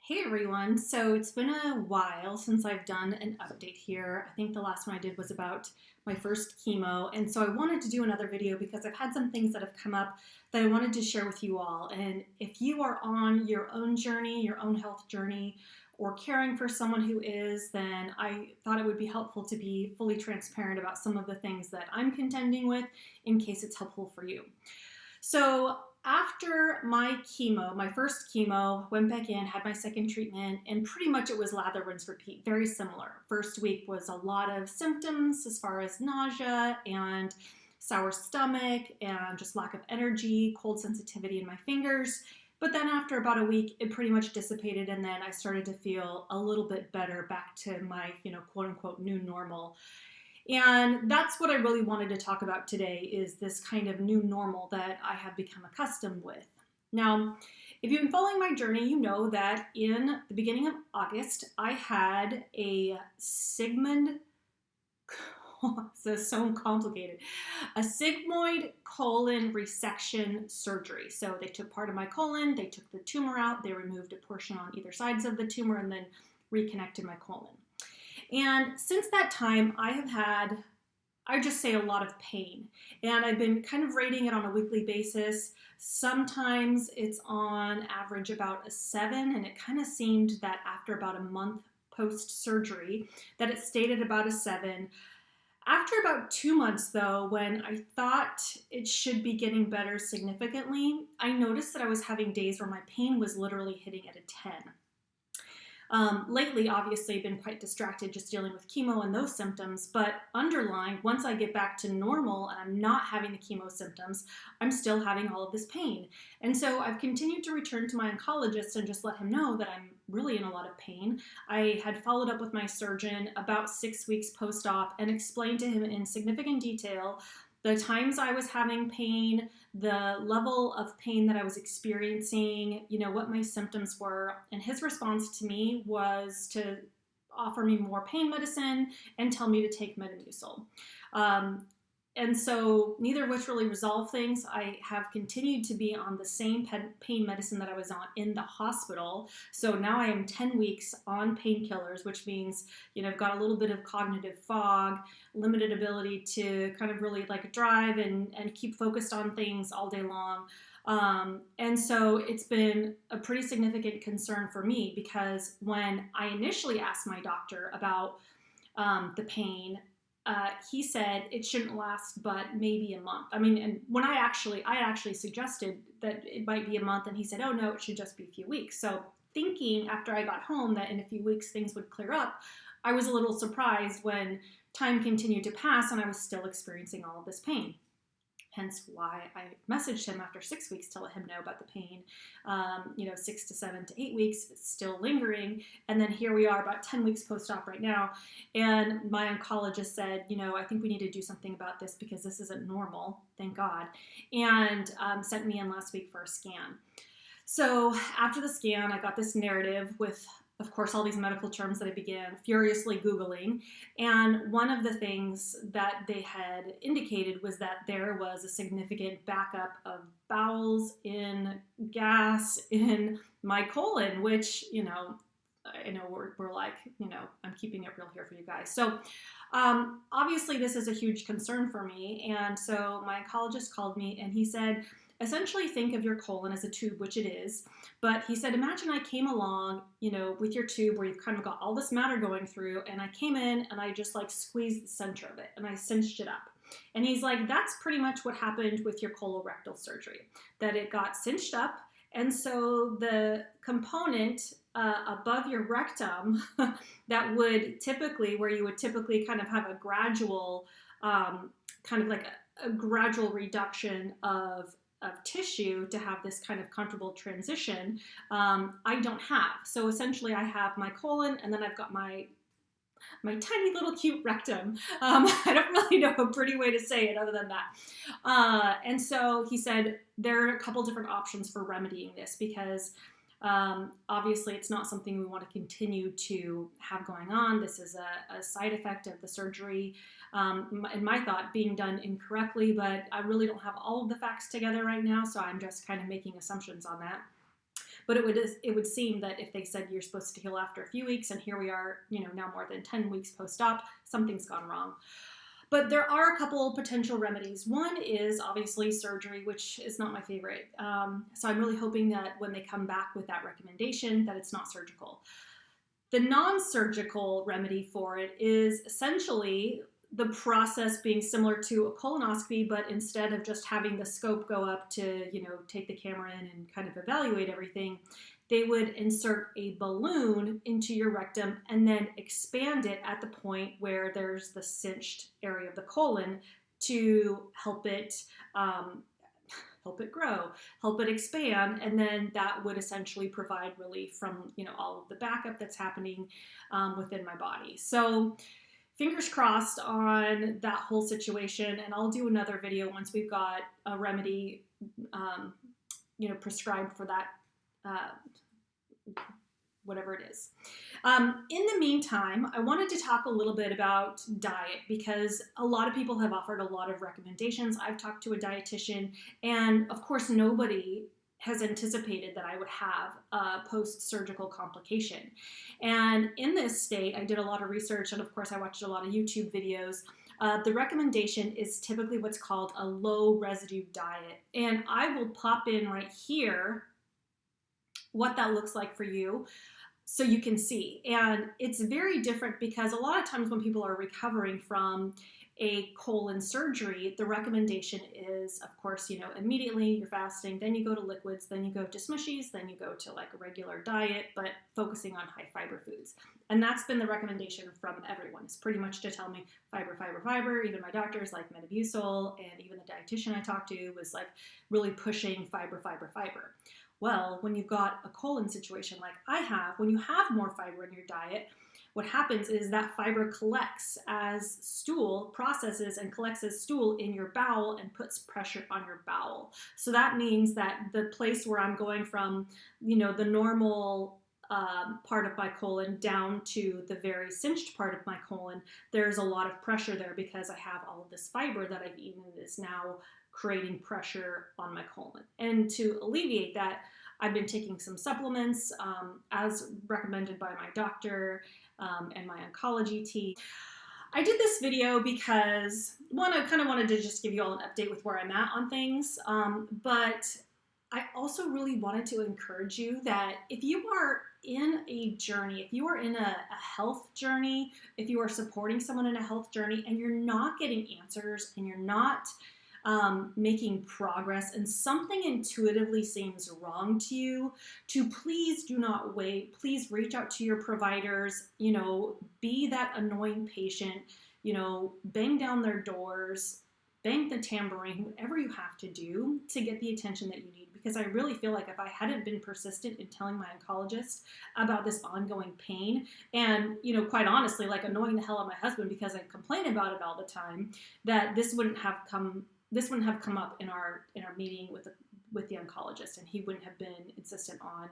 Hey everyone, so it's been a while since I've done an update here. I think the last one I did was about my first chemo, and so I wanted to do another video because I've had some things that have come up that I wanted to share with you all. And if you are on your own journey, your own health journey, or caring for someone who is, then I thought it would be helpful to be fully transparent about some of the things that I'm contending with in case it's helpful for you. So after my chemo, my first chemo, went back in, had my second treatment, and pretty much it was lather, rinse, repeat, very similar. First week was a lot of symptoms as far as nausea and sour stomach and just lack of energy, cold sensitivity in my fingers. But then after about a week, it pretty much dissipated, and then I started to feel a little bit better, back to my, quote unquote, new normal. And that's what I really wanted to talk about today, is this kind of new normal that I have become accustomed with. Now, if you've been following my journey, you know that in the beginning of August, I had a Sigmund, this is so complicated, a sigmoid colon resection surgery. So they took part of my colon, they took the tumor out, they removed a portion on either sides of the tumor, and then reconnected my colon. And since that time, I have had, I just say, a lot of pain. And I've been kind of rating it on a weekly basis. Sometimes it's on average about a 7, and it kind of seemed that after about a month post-surgery that it stayed at about a 7. After about 2 months, though, when I thought it should be getting better significantly, I noticed that I was having days where my pain was literally hitting at a 10. Lately, obviously, I've been quite distracted just dealing with chemo and those symptoms, but underlying, once I get back to normal and I'm not having the chemo symptoms, I'm still having all of this pain. And so I've continued to return to my oncologist and just let him know that I'm really in a lot of pain. I had followed up with my surgeon about 6 weeks post-op and explained to him in significant detail the times I was having pain, the level of pain that I was experiencing, what my symptoms were. And his response to me was to offer me more pain medicine and tell me to take Metamucil. And so neither of which really resolved things. I have continued to be on the same pain medicine that I was on in the hospital. So now I am 10 weeks on painkillers, which means, I've got a little bit of cognitive fog, limited ability to kind of really drive and keep focused on things all day long. And so it's been a pretty significant concern for me, because when I initially asked my doctor about the pain, he said it shouldn't last but maybe a month. I mean, and when I actually suggested that it might be a month, and he said, oh no, it should just be a few weeks. So thinking after I got home that in a few weeks things would clear up, I was a little surprised when time continued to pass and I was still experiencing all of this pain. Hence why I messaged him after 6 weeks to let him know about the pain. 6 to 7 to 8 weeks, it's still lingering. And then here we are about 10 weeks post-op right now. And my oncologist said, I think we need to do something about this because this isn't normal, thank God. And sent me in last week for a scan. So after the scan, I got this narrative with, of course, all these medical terms that I began furiously Googling. And one of the things that they had indicated was that there was a significant backup of bowels in gas in my colon, which, I know we're like, I'm keeping it real here for you guys. So obviously this is a huge concern for me. And so my oncologist called me and he said, essentially think of your colon as a tube, which it is. But he said, imagine I came along, with your tube where you've kind of got all this matter going through, and I came in and I just squeezed the center of it and I cinched it up. And he's like, that's pretty much what happened with your colorectal surgery, that it got cinched up. And so the component above your rectum that would typically, where you would typically kind of have a gradual, kind of like a gradual reduction of tissue to have this kind of comfortable transition, I don't have. So essentially I have my colon and then I've got my tiny little cute rectum. I don't really know a pretty way to say it other than that. And so he said there are a couple different options for remedying this, because obviously it's not something we want to continue to have going on. This is a side effect of the surgery, in my thought, being done incorrectly, but I really don't have all of the facts together right now, so I'm just kind of making assumptions on that. but it would seem that if they said you're supposed to heal after a few weeks, and here we are, now more than 10 weeks post-op, something's gone wrong. But there are a couple potential remedies. One is obviously surgery, which is not my favorite. So I'm really hoping that when they come back with that recommendation, that it's not surgical. The non-surgical remedy for it is essentially the process being similar to a colonoscopy, but instead of just having the scope go up to, take the camera in and kind of evaluate everything, they would insert a balloon into your rectum and then expand it at the point where there's the cinched area of the colon to help it grow, help it expand, and then that would essentially provide relief from all of the backup that's happening within my body. So fingers crossed on that whole situation, and I'll do another video once we've got a remedy prescribed for that, whatever it is. In the meantime, I wanted to talk a little bit about diet, because a lot of people have offered a lot of recommendations. I've talked to a dietitian, and of course nobody has anticipated that I would have a post-surgical complication. And in this state, I did a lot of research, and of course I watched a lot of YouTube videos. The recommendation is typically what's called a low residue diet. And I will pop in right here what that looks like for you so you can see. And it's very different because a lot of times when people are recovering from a colon surgery, the recommendation is, of course, immediately you're fasting, then you go to liquids, then you go to smushies, then you go to like a regular diet, but focusing on high fiber foods. And that's been the recommendation from everyone. It's pretty much to tell me fiber, fiber, fiber. Even my doctors like Metamucil, and even the dietitian I talked to was like really pushing fiber, fiber, fiber. Well, when you've got a colon situation like I have, when you have more fiber in your diet, what happens is that fiber collects as stool, processes and collects as stool in your bowel and puts pressure on your bowel. So that means that the place where I'm going from, the normal part of my colon down to the very cinched part of my colon, there's a lot of pressure there because I have all of this fiber that I've eaten that is now creating pressure on my colon. And to alleviate that, I've been taking some supplements as recommended by my doctor and my oncology team. I did this video because, one, I kind of wanted to just give you all an update with where I'm at on things, but I also really wanted to encourage you that if you are in a journey, if you are in a health journey, if you are supporting someone in a health journey and you're not getting answers and you're not making progress and something intuitively seems wrong to you, to please do not wait. Please reach out to your providers, be that annoying patient, bang down their doors, bang the tambourine, whatever you have to do to get the attention that you need. Because I really feel like if I hadn't been persistent in telling my oncologist about this ongoing pain and, quite honestly, like annoying the hell out of my husband because I complain about it all the time, that this wouldn't have come up in our meeting with the oncologist, and he wouldn't have been insistent on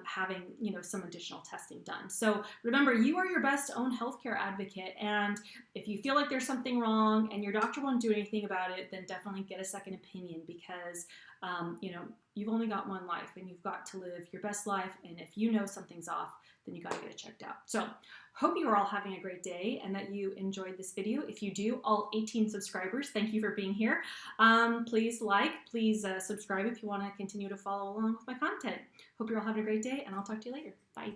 having some additional testing done. So remember, you are your best own healthcare advocate, and if you feel like there's something wrong and your doctor won't do anything about it, then definitely get a second opinion, because you've only got one life and you've got to live your best life, and if you know something's off, then you got to get it checked out. So hope you are all having a great day and that you enjoyed this video. If you do, all 18 subscribers, thank you for being here. Please please subscribe if you want to continue to follow along with my content. Hope you're all having a great day, and I'll talk to you later. Bye.